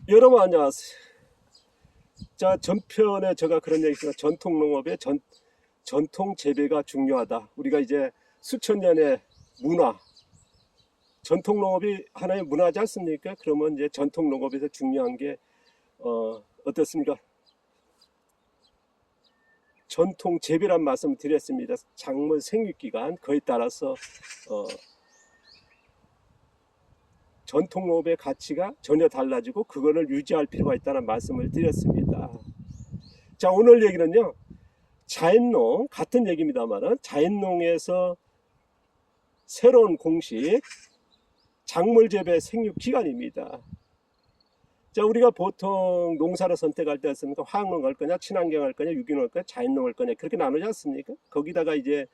여러분 안녕하세요. 자, 전편에 제가 그런 얘기 했습니다. 전통 농업의 전통 재배가 중요하다. 우리가 이제 수천 년의 문화, 전통 농업이 하나의 문화지 않습니까? 그러면 이제 전통 농업에서 중요한 게 어떻습니까? 전통 재배란 말씀을 드렸습니다. 작물 생육기간 그에 따라서 전통 농업의 가치가 전혀 달라지고 그거를 유지할 필요가 있다는 말씀을 드렸습니다. 자, 오늘 얘기는요. 자연농 같은 얘기입니다만은 자연농에서 새로운 공식 작물 재배 생육 기간입니다. 자, 우리가 보통 농사를 선택할 때 했습니까? 화학농 할 거냐, 친환경 할 거냐, 유기농 할 거냐, 자연농 할 거냐 그렇게 나누지 않습니까? 거기다가 이제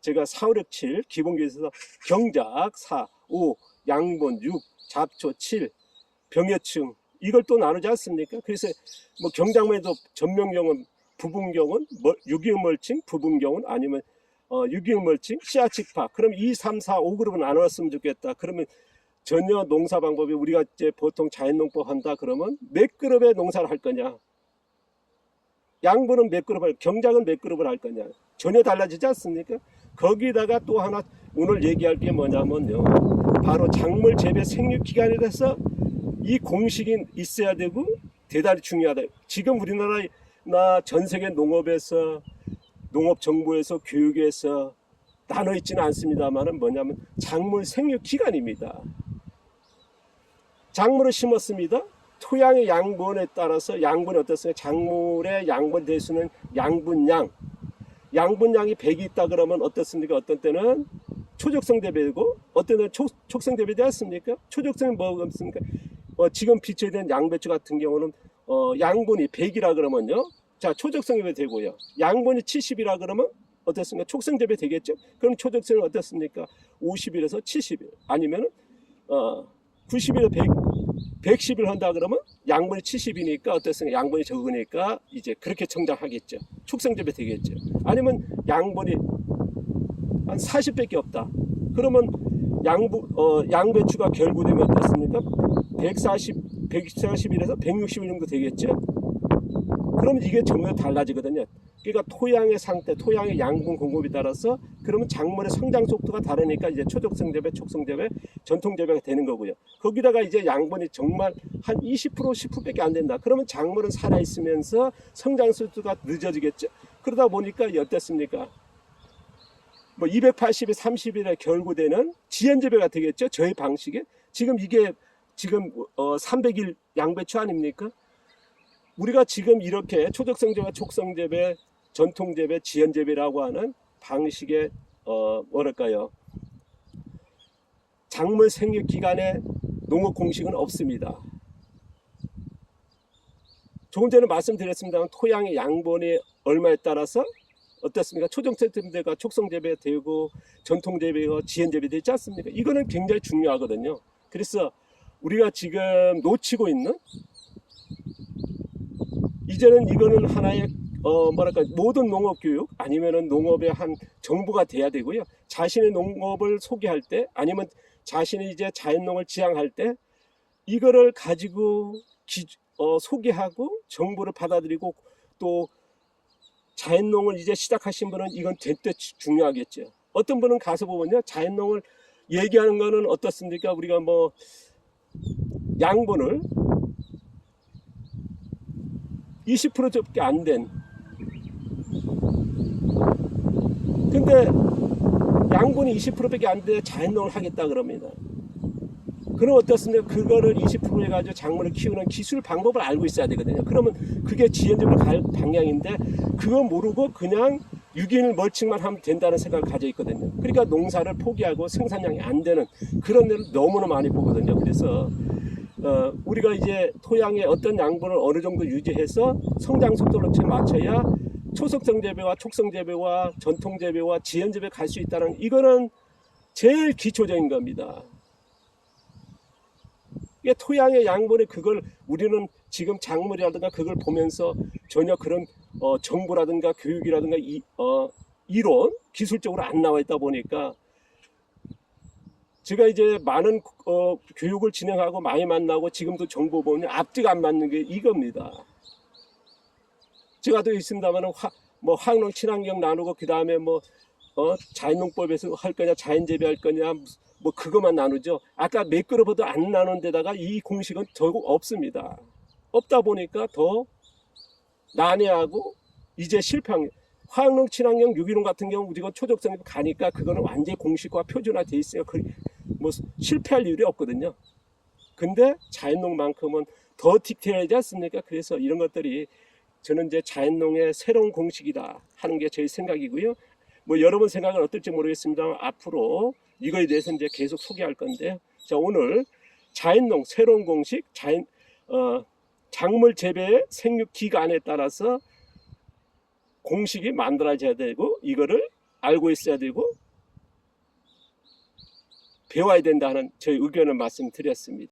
제가 4, 5, 6, 7 기본기에서 경작 4, 5, 양분 6, 잡초 7, 병해충 이걸 또 나누지 않습니까? 그래서 뭐 경작물에도 전면경은 부분경은 유기물 멀칭, 부분경은 아니면 유기물 멀칭, 씨앗직파. 그럼 2, 3, 4, 5그룹은 나눴으면 좋겠다. 그러면 전혀 농사 방법이 우리가 이제 보통 자연농법 한다 그러면 몇 그룹의 농사를 할 거냐? 양분은 몇 그룹을, 경작은 몇 그룹을 할 거냐? 전혀 달라지지 않습니까? 거기다가 또 하나 오늘 얘기할 게 뭐냐면요. 바로 작물 재배 생육 기간에 대해서 이 공식이 있어야 되고 대단히 중요하다. 지금 우리나라 전 세계 농업에서 농업 정보에서 교육에서 나눠 있지는 않습니다만은 뭐냐면 작물 생육 기간입니다. 작물을 심었습니다. 토양의 양분에 따라서 양분이 어떻습니까? 작물의 양분 대수는 양분양. 양분량이 100이 있다 그러면 어떻습니까? 어떤 때는 초적성 대배고 어떤 때는 촉성 대배되지 않습니까? 초적성이 뭐겠습니까? 지금 비춰야 되는 양배추 같은 경우는 양분이 100이라 그러면요. 자, 초적성이 되고요. 양분이 70이라 그러면 어떻습니까? 촉성 대배 되겠죠? 그럼 초적성은 어떻습니까? 50일에서 70일 아니면 90일에서 110일 한다 그러면 양분이 70이니까 어떻습니까? 양분이 적으니까 이제 그렇게 성장하겠죠. 촉성 대배 되겠죠. 아니면 양분이 한 40밖에 없다. 그러면 양배추가 결구되면 어떻습니까? 140일에서 160일 정도 되겠죠. 그러면 이게 전혀 달라지거든요. 그러니까 토양의 상태, 토양의 양분 공급에 따라서 그러면 작물의 성장 속도가 다르니까 이제 초적성 재배, 촉성 재배, 전통 재배가 되는 거고요. 거기다가 이제 양분이 정말 한 20%, 10%밖에 안 된다. 그러면 작물은 살아 있으면서 성장 속도가 늦어지겠죠. 그러다 보니까 어떻습니까? 뭐 280일, 30일에 결구되는 지연 재배가 되겠죠. 저희 방식에 지금 이게 지금 300일 양배추 아닙니까? 우리가 지금 이렇게 초적성 재배, 촉성 재배, 전통 재배, 지연 재배라고 하는 방식의 뭐랄까요? 작물 생육 기간에 농업 공식은 없습니다. 조금 전에 말씀드렸습니다만 토양의 양분이 얼마에 따라서 어떻습니까? 초적성 재배가 촉성 재배 되고 전통 재배가 지연 재배 되지 않습니까? 이거는 굉장히 중요하거든요. 그래서 우리가 지금 놓치고 있는 이제는 이거는 하나의 뭐랄까 모든 농업 교육 아니면은 농업의 한 정보가 돼야 되고요. 자신의 농업을 소개할 때 아니면 자신이 이제 자연농을 지향할 때 이거를 가지고 소개하고 정보를 받아들이고 또 자연농을 이제 시작하신 분은 이건 대때 중요하겠죠. 어떤 분은 가서 보면요. 자연농을 얘기하는 거는 어떻습니까? 우리가 뭐 양분을 20%밖에 안 된. 근데 양분이 20%밖에 안 돼 자연농을 하겠다 그럽니다. 그럼 어떻습니까? 그거를 20% 해가지고 작물을 키우는 기술 방법을 알고 있어야 되거든요. 그러면 그게 지연적으로 갈 방향인데 그거 모르고 그냥 유기물 멀칭만 하면 된다는 생각을 가져 있거든요. 그러니까 농사를 포기하고 생산량이 안 되는 그런 데를 너무나 많이 보거든요. 그래서 우리가 이제 토양의 어떤 양분을 어느 정도 유지해서 성장 속도를 맞춰야 초석성 재배와 촉성 재배와 전통 재배와 지연 재배 갈 수 있다는 이거는 제일 기초적인 겁니다. 이게 토양의 양분에 그걸 우리는 지금 작물이라든가 그걸 보면서 전혀 그런 정보라든가 교육이라든가 이론 기술적으로 안 나와 있다 보니까 제가 이제 많은 교육을 진행하고 많이 만나고 지금도 정보 보면 앞뒤가 안 맞는 게 이겁니다. 제가 또 있습니다만 뭐 화학농 친환경 나누고 그 다음에 뭐 자연농법에서 할 거냐 자연재배 할 거냐 뭐 그것만 나누죠. 아까 매끄러워도 안 나눈 데다가 이 공식은 결국 없습니다. 없다 보니까 더 난해하고 이제 실패한 화학농 친환경 유기농 같은 경우 우리가 초적성이 가니까 그거는 완전히 공식화 표준화돼 있어요. 뭐 실패할 일이 없거든요. 근데 자연농만큼은 더 디테일하지 않습니까? 그래서 이런 것들이 저는 이제 자연농의 새로운 공식이다 하는 게 제 생각이고요. 뭐 여러분 생각은 어떨지 모르겠습니다만 앞으로 이거에 대해서 이제 계속 소개할 건데요. 자, 오늘 자연농 새로운 공식 작물 재배의 생육 기간에 따라서 공식이 만들어져야 되고 이거를 알고 있어야 되고 배워야 된다는 저희 의견을 말씀드렸습니다.